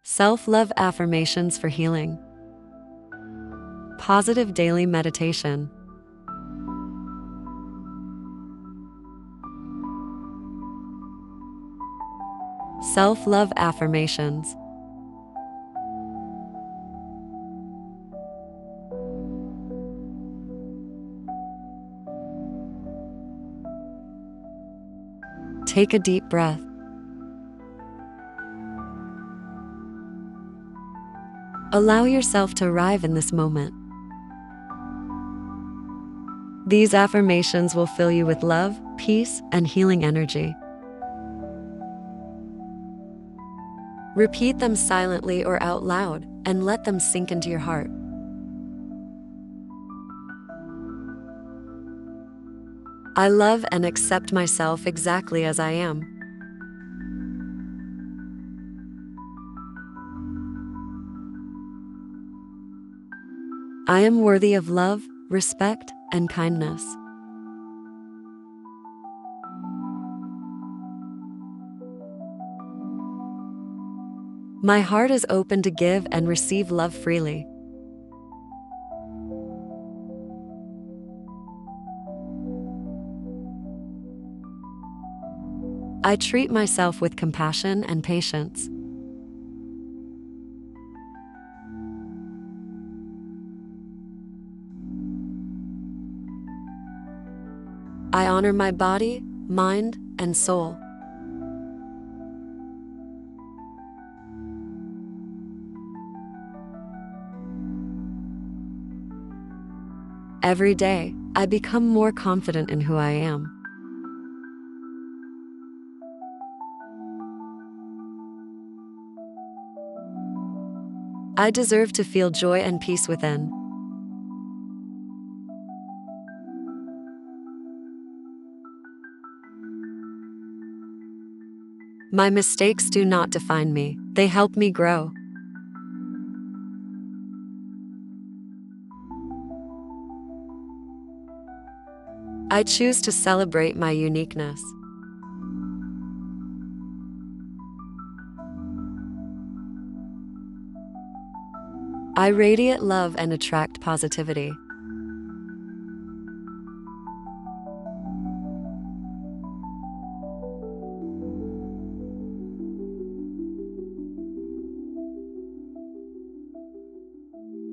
Self-love affirmations for healing. Positive daily meditation. Self-love affirmations. Take a deep breath. Allow yourself to arrive in this moment. These affirmations will fill you with love, peace, and healing energy. Repeat them silently or out loud, and let them sink into your heart. I love and accept myself exactly as I am. I am worthy of love, respect, and kindness. My heart is open to give and receive love freely. I treat myself with compassion and patience. I honor my body, mind, and soul. Every day, I become more confident in who I am. I deserve to feel joy and peace within. My mistakes do not define me, they help me grow. I choose to celebrate my uniqueness. I radiate love and attract positivity.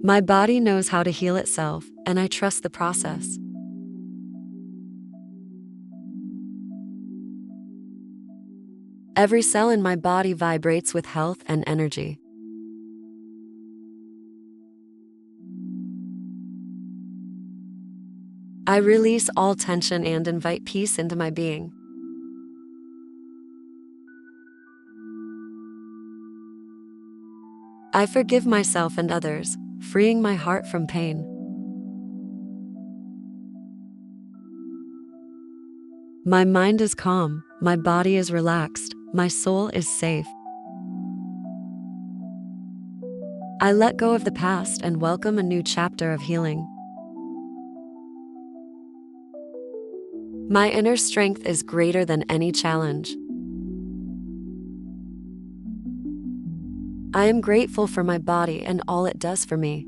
My body knows how to heal itself, and I trust the process. Every cell in my body vibrates with health and energy. I release all tension and invite peace into my being. I forgive myself and others, freeing my heart from pain. My mind is calm, my body is relaxed, my soul is safe. I let go of the past and welcome a new chapter of healing. My inner strength is greater than any challenge. I am grateful for my body and all it does for me.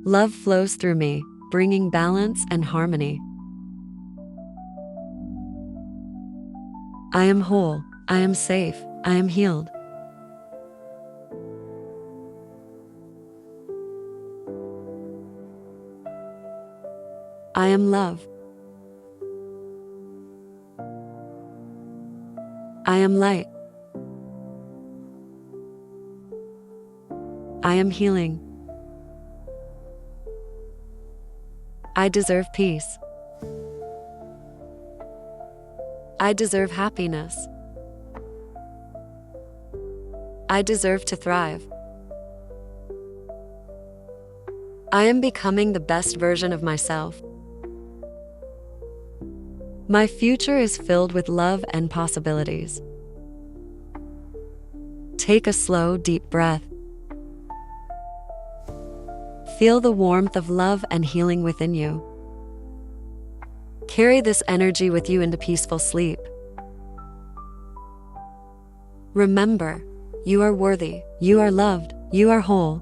Love flows through me, bringing balance and harmony. I am whole, I am safe, I am healed. I am love. I am light. I am healing. I deserve peace. I deserve happiness. I deserve to thrive. I am becoming the best version of myself. My future is filled with love and possibilities. Take a slow, deep breath. Feel the warmth of love and healing within you. Carry this energy with you into peaceful sleep. Remember, you are worthy, you are loved, you are whole,